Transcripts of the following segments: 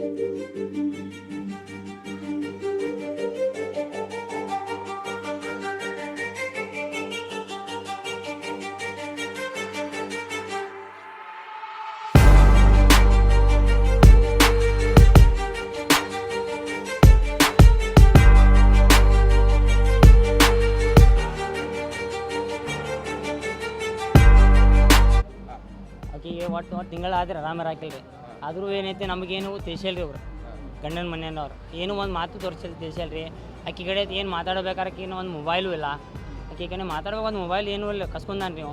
ಆಕೆಗೆ ಒಟ್ಟು ತಿಂಗಳಾದ್ರೆ ಆರಾಮರ ಹಾಕಿಲ್ರಿ. ಆದರೂ ಏನೈತೆ ನಮಗೇನು ತಿಳಿಸಲ್ರಿ ಅವ್ರು ಗಂಡನ ಮನೆಯವ್ರು ಏನು ಒಂದು ಮಾತು ತಿಳಿಸಲ್ರಿ. ಆಕೆ ಕಡೆ ಏನು ಮಾತಾಡಬೇಕಾರೆ ಆಕೆನೂ ಒಂದು ಮೊಬೈಲು ಇಲ್ಲ. ಆಕೆ ಕಡೆ ಮಾತಾಡ್ಬೇಕು ಒಂದು ಮೊಬೈಲ್ ಏನೂ ಇಲ್ಲ ಕಸ್ಕೊಂಡಾನ ನೀವು.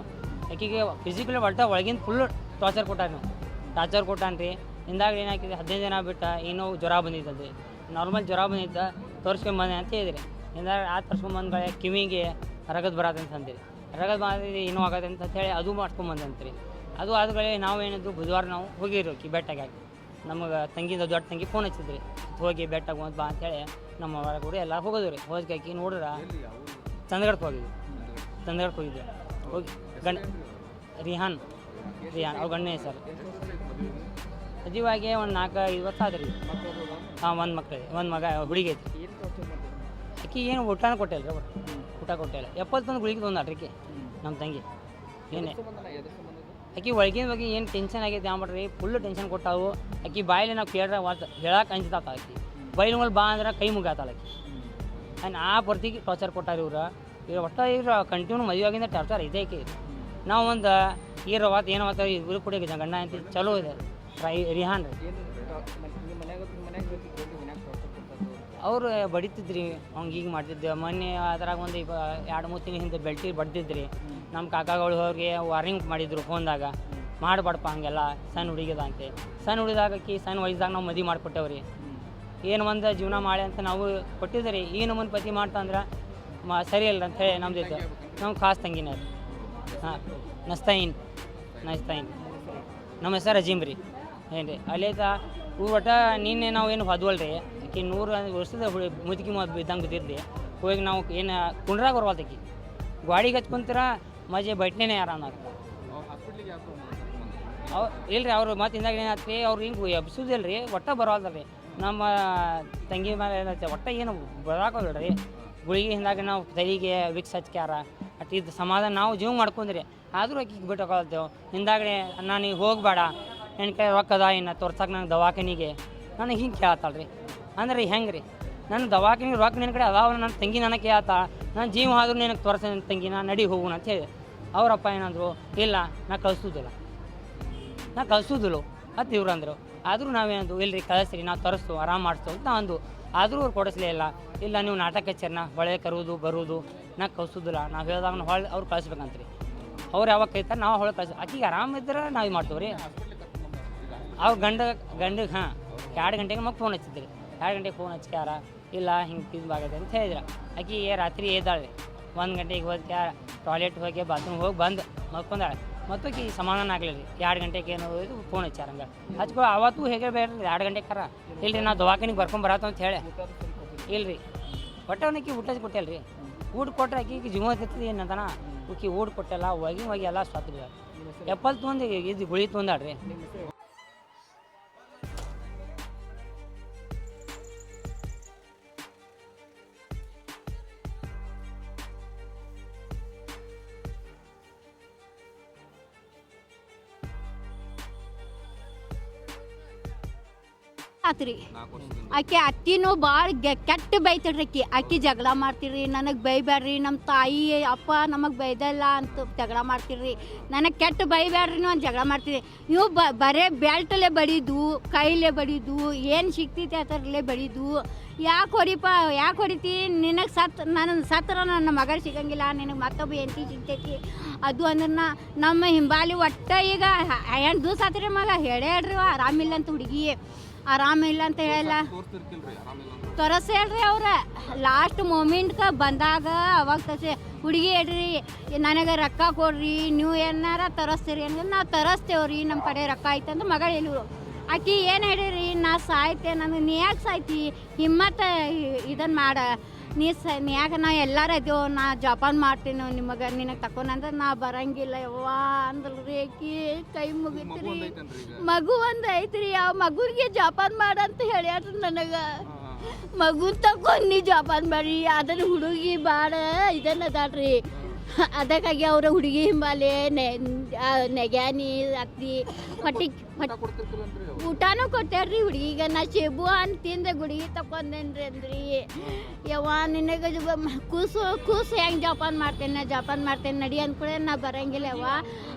ಆಕೆಗೆ ಫಿಸಿಕಲಿ ಒಳಗಿಂದ ಫುಲ್ ಟಾರ್ಚರ್ ಕೊಟ್ಟಾನ ರೀ. ಹಿಂದಾಗ ಏನಾಕಿದೆ 15 ದಿನ ಬಿಟ್ಟು ಏನೋ ಜ್ವರ ಬಂದಿದ್ದದು, ನಾರ್ಮಲ್ ಜ್ವರ ಬಂದಿದ್ದ ತೋರಿಸ್ಕೊಂಬಂದೆ ಅಂತ ಹೇಳಿದ್ರಿ. ಹಿಂದಾಗ ತೋರಿಸ್ಕೊಂಬಂದ್ಗಳೇ ಕಿವಿಗೆ ರಗದ್ ಬರತ್ತಂತ ಅಂದಿರಿ. ರಗದ್ ಬಂದಿದ್ದು ಏನೂ ಆಗತ್ತೆ ಅಂತ ಹೇಳಿ ಅದು ಮಾಡ್ಕೊಂಬಂದಂತ್ರಿ. ಅದು ಆದಗಳೇ ನಾವು ಏನಿದ್ದು ಬುಧವಾರ ನಾವು ಹೋಗಿರೋಕಿ ಬೆಟ್ಟಾಗಿ ನಮಗೆ ತಂಗಿದ ದೊಡ್ಡ ತಂಗಿ ಫೋನ್ ಹಚ್ಚಿದ್ರಿ, ಹೋಗಿ ಬೆಟ್ಟಾಗ ಒಂದು ಬಾ ಅಂತೇಳಿ ನಮ್ಮ ಹೊರ ಕೂಡ ಎಲ್ಲ ಹೋಗೋದು ರೀ. ಹೋಗಿ ನೋಡ್ರೆ ಚಂದಗಢಕ್ಕೆ ಹೋಗಿದ್ವಿ. ಹೋಗಿ ರಿಹಾನ್ ಅವ್ರ ಗಂಡನೇ ಸರ್. ಮದುವಾಗಿ ಒಂದು 4-5 ವರ್ಷ ಆದ್ರಿ. ಹಾಂ, ಒಂದು ಮಗ ಹುಡುಗಿ ಐತಿ. ಆಕೆ ಏನು ಊಟನೂ ಕೊಟ್ಟಿಲ್ಲ ರೀ. ಊಟ ಕೊಟ್ಟಿಲ್ಲ. 71 ಗುಳಿಗೆ ತೊಂದಾಟ್ರಿ ನಮ್ಮ ತಂಗಿ. ಏನೇ ಆಕೆ ಒಳಗಿನ ಬಗ್ಗೆ ಏನು ಟೆನ್ಷನ್ ಆಗೈತೆ ಅಂದ್ಬಿಟ್ರಿ, ಫುಲ್ ಟೆನ್ಷನ್ ಕೊಟ್ಟಾವು. ಆಕೆ ಬಾಯಲ್ಲಿ ನಾವು ಕೇಳ್ರೆ ಹೇಳಕ್ಕೆ ಅಂಜತಾತ. ಆಕೆ ಬೈಲ್ ಮೇಲೆ ಬಾ ಅಂದ್ರೆ ಕೈ ಮುಗಾತಾಳ ಆಕೆ. ಆ ಬರ್ತಿಗೆ ಟಾರ್ಚರ್ ಕೊಟ್ಟಾರ ಇವ್ರು. ಒಟ್ಟು ಇವ್ರು ಕಂಟಿನ್ಯೂ ಮದುವೆಯಾಗಿಂದ ಟಾರ್ಚರ್ ಇದೆ ಆಕೆ. ನಾವು ಒಂದು ಏನು ಮಾತಾಡ ಇವ್ರು ಕೂಡ ಗಂಡ ಅಂತ ಚಲೋ ಇದೆ ರಿಹಾನ್ ರೀ. ಅವ್ರು ಬಡಿತಿದ್ರಿ, ಅವ್ನಿಗೆ ಈಗ ಮಾಡ್ತಿದ್ದೆ. ಮೊನ್ನೆ ಅದ್ರಾಗ ಒಂದು 2-3 ತಿಂಗಳ ಹಿಂದೆ ಬೆಲ್ಟಿ ಬಡ್ದಿದ್ರಿ. ನಮ್ಮ ಕಾಕಾಗಳು ಅವ್ರಿಗೆ ವಾರ್ನಿಂಗ್ ಮಾಡಿದ್ರು ಫೋನ್ದಾಗ, ಮಾಡಬಾರ್ದಪ್ಪ ಹಂಗೆಲ್ಲ, ಸಣ್ಣ ಹುಡುಗಿದ ಅಂತೆ. ಸಣ್ಣ ಹುಡುಗಿದಾಕಿ ಸಣ್ಣ ವಯಸ್ಸಾಗ ನಾವು ಮದುವೆ ಮಾಡಿಕೊಟ್ಟೇವ್ರಿ. ಏನು ಒಂದು ಜೀವನ ಮಾಡಿ ಅಂತ ನಾವು ಕೊಟ್ಟಿದ್ದೀರಿ. ಈ ನಮ್ಮನ್ನು ಪತಿ ಮಾಡ್ತಂದ್ರೆ ಸರಿ ಇಲ್ಲ ಅಂಥೇಳಿ ನಮ್ದಿತ್ತು. ನಮ್ಮ ಖಾಸ್ ತಂಗಿನ ರೀ. ಹಾಂ, ನಸ್ತೈನ್ ನಮ್ಮ ಹೆಸರು ಅಜೀಮ್ ರೀ. ಏನು ರೀ ಅಲ್ಲೇತ ಒಟ್ಟ ನಿನ್ನೆ ನಾವು ಏನು ಹೊದ್ವಲ್ರಿ. ಆಕಿ 100 ವರ್ಷದ ಮುದುಕಿ ಇದ್ದಂಗೆ ಬಿದ್ದಿದ್ರಿ. ಹೋಗಿ ನಾವು ಏನು ಕುಂಡ್ರಾಗ ಬರ್ವಾತಕಿ ಗಾಡಿಗೆ ಹಚ್ಕೊಂತೀರ ಮಜೆ ಬಟ್ನೇನೆ ಆರಾಮಾಗ. ಇಲ್ರಿ ಅವ್ರು ಮತ್ತೆ ಹಿಂದಾಗ ಏನಾಗ್ತಿ ಅವ್ರು ಹಿಂಗೆ ಎಬ್ಸೋದಿಲ್ಲ ರೀ. ಒಟ್ಟ ಬರೋದಲ್ರಿ ನಮ್ಮ ತಂಗಿ ಮೇಲೆ ಏನೈತೆ ಒಟ್ಟ ಏನು ಬರಾಕೋದಿಲ್ಲ ಗುಳಿಗೆ. ಹಿಂದಾಗ ನಾವು ತಲೆಗೆ ವಿಕ್ಸ್ ಹಚ್ಕ್ಯಾರ ಅಟ್ ಇದು ಸಮಾಧಾನ ನಾವು ಜೀವ ಮಾಡ್ಕೊಂಡ್ರಿ. ಆದರೂ ಆಕಿಗೆ ಬಿಟ್ಟೋಕೊಳ್ತೇವೆ. ಹಿಂದಾಗಡೆ ನಾನು ಈಗ ಹೋಗಬೇಡ, ನನ್ನ ಕೈ ರೊಕ್ಕದ ಇನ್ನು ತೋರ್ಸಕ್ಕೆ ನಂಗೆ ದವಾಖಾನಿಗೆ ನನಗೆ ಹಿಂಗೆ ಕೇಳತ್ತಾಳ ರೀ. ಅಂದ್ರೆ ಹೆಂಗೆ ರೀ, ನನ್ನ ದವಾಖಾನಿಗೆ ರೊಕ್ಕ ನಿನ್ನ ಕಡೆ ಅದಾವ, ನನ್ನ ತಂಗಿ ನನಗೆ ಕೇಳತ್ತ, ನನ್ನ ಜೀವ ಆದರೂ ನಿನಗೆ ತೋರಿಸ ನನ್ನ ತಂಗಿನ ನಡಿ ಹೋಗೋಣ ಅಂತ ಹೇಳಿ. ಅವರಪ್ಪ ಏನಂದ್ರು, ಇಲ್ಲ ನಾ ಕಳಿಸೋದಿಲ್ಲ ಅಂತ ಇವ್ರು ಅಂದರು. ಆದರೂ ನಾವೇನಂದು ಇಲ್ಲರಿ ಕಳಿಸ್ರಿ, ನಾವು ತರಿಸ್ತು ಆರಾಮ ಮಾಡಿಸ್ತು ಅಂತ ಅಂದು. ಆದರೂ ಅವ್ರು ಕೊಡಿಸ್ಲೇ ಇಲ್ಲ ನೀವು ನಾಟಕ ಹಚ್ಚಾರನ ಹೊಳೆ ಕರುವುದು ಬರುವುದು ನಾ ಕಳಿಸೋದಿಲ್ಲ. ನಾವು ಹೇಳಿದಾಗ ಹೊಳೆ ಅವ್ರು ಕಳಿಸ್ಬೇಕಂತ್ರಿ. ಅವ್ರು ಯಾವಾಗ ಕೈತಾರೆ ನಾವು ಹೊಳೆ ಕಳಿಸ್. ಆಕಿಗೆ ಆರಾಮಿದ್ರೆ ನಾವು ಇದು ಮಾಡ್ತೀವಿ ರೀ. ಅವ್ರು ಗಂಡಿಗೆ 2 ಗಂಟೆಗೆ ಮಗ ಫೋನ್ ಹಚ್ಚಿದ್ರಿ. 2 ಗಂಟೆಗೆ ಫೋನ್ ಹಚ್ಕ್ಯಾರ, ಇಲ್ಲ ಹಿಂಗೆ ಆಗೈತೆ ಅಂತ ಹೇಳಿದ್ರು. ಆಕೆ ರಾತ್ರಿ ಎದ್ದಾಳೆ 1 ಗಂಟೆಗೆ ಹೋಗಿ ಟಾಯ್ಲೆಟ್ ಹೋಗಿ ಬಾತ್ರೂಮ್ ಹೋಗಿ ಬಂದು ಮಲ್ಕೊಂಡಾಳೆ. ಮತ್ತು ಆಕೆ ಸಮಾಧಾನ ಆಗಲಿಲ್ಲ ರೀ. 2 ಗಂಟೆಗೆ ಏನೋ ಫೋನ್ ಹಚ್ಚಾರ ಹಂಗೆ ಹಚ್ಕೊ. ಅವತ್ತು ಹೇಗೆ ಬೇಡ್ರಿ 2 ಗಂಟೆಗೆ ಕರ ಇಲ್ರಿ ನಾವು ದವಾಖಾನಿಗೆ ಬರ್ಕೊಂಬರತ್ತ ಅಂತ ಹೇಳಿ ಇಲ್ರಿ. ಒಟ್ಟು ಅವನಿಗೆ ಊಟ ಕೊಟ್ಟಿಲ್ಲ ರೀ. ಊಟ ಕೊಟ್ಟರೆ ಆಕೆ ಜೀವ ತಿರ್ತದೆ ಏನಂತಾನ. ಆಕೆ ಊಟ ಕೊಟ್ಟಿಲ್ಲ, ಹೋಗಿ ಎಲ್ಲ ಸ್ವತ್ತು ಬಿಡ. 71 ಇದು ಗುಳಿ ತೊಂದಾಡ್ರಿ. ಆತ್ರಿ ಆಕೆ ಅತ್ತಿನೂ ಭಾಳ ಕೆಟ್ಟ ಬೈತಡ್ರಿ. ಆಕಿ ಜಗಳ ಮಾಡ್ತೀರಿ, ನನಗೆ ಬೈಬೇಡ್ರಿ, ನಮ್ಮ ತಾಯಿ ಅಪ್ಪ ನಮಗೆ ಬೈದಲ್ಲ ಅಂತ ಜಗಳ ಮಾಡ್ತೀರಿ, ನನಗೆ ಕೆಟ್ಟ ಬೈಬೇಡ್ರಿ ನೀವು ಅಂತ ಜಗಳ ಮಾಡ್ತೀರಿ. ನೀವು ಬರೇ ಬೆಲ್ಟಲ್ಲೇ ಬಡಿದು, ಕೈಲೇ ಬಡಿದು, ಏನು ಸಿಕ್ತೈತಿ ಅದರಲ್ಲೇ ಬಡಿದು. ಯಾಕೆ ಹೊಡಿತಿ, ನಿನಗೆ ನನ್ನ ಸತ್ರ ನನ್ನ ಮಗಳು ಸಿಗಂಗಿಲ್ಲ, ನಿನಗೆ ಮತ್ತೊಬ್ಬ ಹೆಂಡತಿ ಸಿಗ್ತೈತಿ ಅದು ಅಂದ್ರೆ ನಮ್ಮ ಹಿಂಬಾಲಿ ಒಟ್ಟು ಈಗ 8 ದಿವಸ ಆತ್ರಿ ಮಗ ಹೇಳ್ರಿ ಆರಾಮಿಲ್ಲ ಅಂತ. ಹುಡುಗಿ ಆರಾಮಿಲ್ಲ ಅಂತ ಹೇಳಲ್ಲ ತೋರಿಸ್ರಿ ಅವ್ರ ಲಾಸ್ಟ್ ಮೂಮೆಂಟ್ಗೆ ಬಂದಾಗ ಅವಾಗ ತೋರಿಸಿ. ಹುಡುಗಿ ಹೇಳ್ರಿ ನನಗೆ ರೊಕ್ಕ ಕೊಡ್ರಿ, ನೀವು ಏನಾರ ತರಿಸ್ತೀರಿ ಅಂದ್ರೆ ನಾವು ತರಿಸ್ತೇವ್ರಿ, ನಮ್ಮ ಕಡೆ ರೊಕ್ಕ ಐತಂದ್ರೆ ಮಗಳು ಹೇಳಿದ್ರು. ಆಕಿ ಏನು ಹೇಳಿರಿ, ನಾ ಸಾಯ್ತೆ, ನನಗೆ ನೀ ಯಾಕೆ ಸಾಯ್ತಿ, ಹಿಮ್ಮತ್ತ ಇದನ್ನು ಮಾಡ, ಯಾಕೆ ನಾ ಎಲ್ಲಾರು ಅದೇವು ನಾ ಜಪಾನ್ ಮಾಡ್ತೀನಿ ನಿನಗೆ ತಕೊಂಡ್ರೆ ನಾ ಬರಂಗಿಲ್ಲ ಯವ್ವ ಅಂದಲ್ರಿ ಆಕಿ ಕೈ ಮುಗಿತ್ರಿ ಮಗು ಒಂದು ಐತ್ರಿ ಆ ಮಗುವಿಗೆ ಜಪಾನ್ ಮಾಡಂತ ಹೇಳ್ಯಾರ ನನಗೆ ಮಗು ತಕೊಂಡ್ ನೀ ಜಪಾನ್ ಮಾಡ್ರಿ ಅದನ್ನ ಹುಡುಗಿ ಬಾಡ ಇದನ್ನ ಅದಾಳ್ರಿ ಅದಕ್ಕಾಗಿ ಅವ್ರ ಹುಡುಗಿ ಹಿಂಬಾಲೆ ನೆಗ್ಯಾನಿ ಅತ್ತಿ ಊಟನೂ ಕೊಟ್ಟಾರ್ರಿ ಹುಡುಗಿಗೆ ನಾ ಸೇಬು ಹಣ್ಣು ತಿಂದೆ ಗುಡಿಗೆ ತಕೊಂಡೇನ್ರಿ ಅಂದ್ರಿ ಯವ್ವ ನಿನಗೆ ಕೂಸು ಹೆಂಗೆ ಜಪಾನ್ ಮಾಡ್ತೇನೆ ನಡಿ ಅಂದ್ಕೂಡೆ ನಾ ಬರಂಗಿಲ್ಲ ಯವ್ವ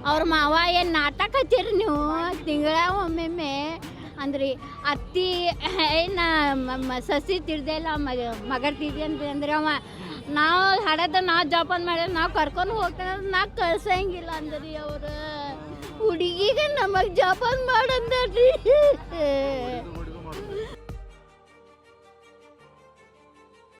ಅವ್ರ ಮಾವ ಏನು ನಾಟಕ ಹತ್ತೀರಿ ನೀವು ತಿಂಗಳ ಒಮ್ಮೆ ಅಂದ್ರಿ ಅತ್ತಿ ಏನು ಸಸಿ ತಿರ್ದೆ ಇಲ್ಲ ಮಗರ್ ತಿರ್ದೆ ಅಂದ್ರೆ ಅವ ನಾವು ಹಡದ ನಾ ಜಪಾನ್ ಮಾಡಿದ್ರೆ ನಾವು ಕರ್ಕೊಂಡು ಹೋಗ್ತೇನೆ ನಾ ಕಳ್ಸಂಗಿಲ್ಲ ಅಂದ್ರಿ ಅವ್ರು ಹುಡುಗಿಗೆ ನಮಗೆ ಜಪಾನ್ ಮಾಡಂದ್ರಿ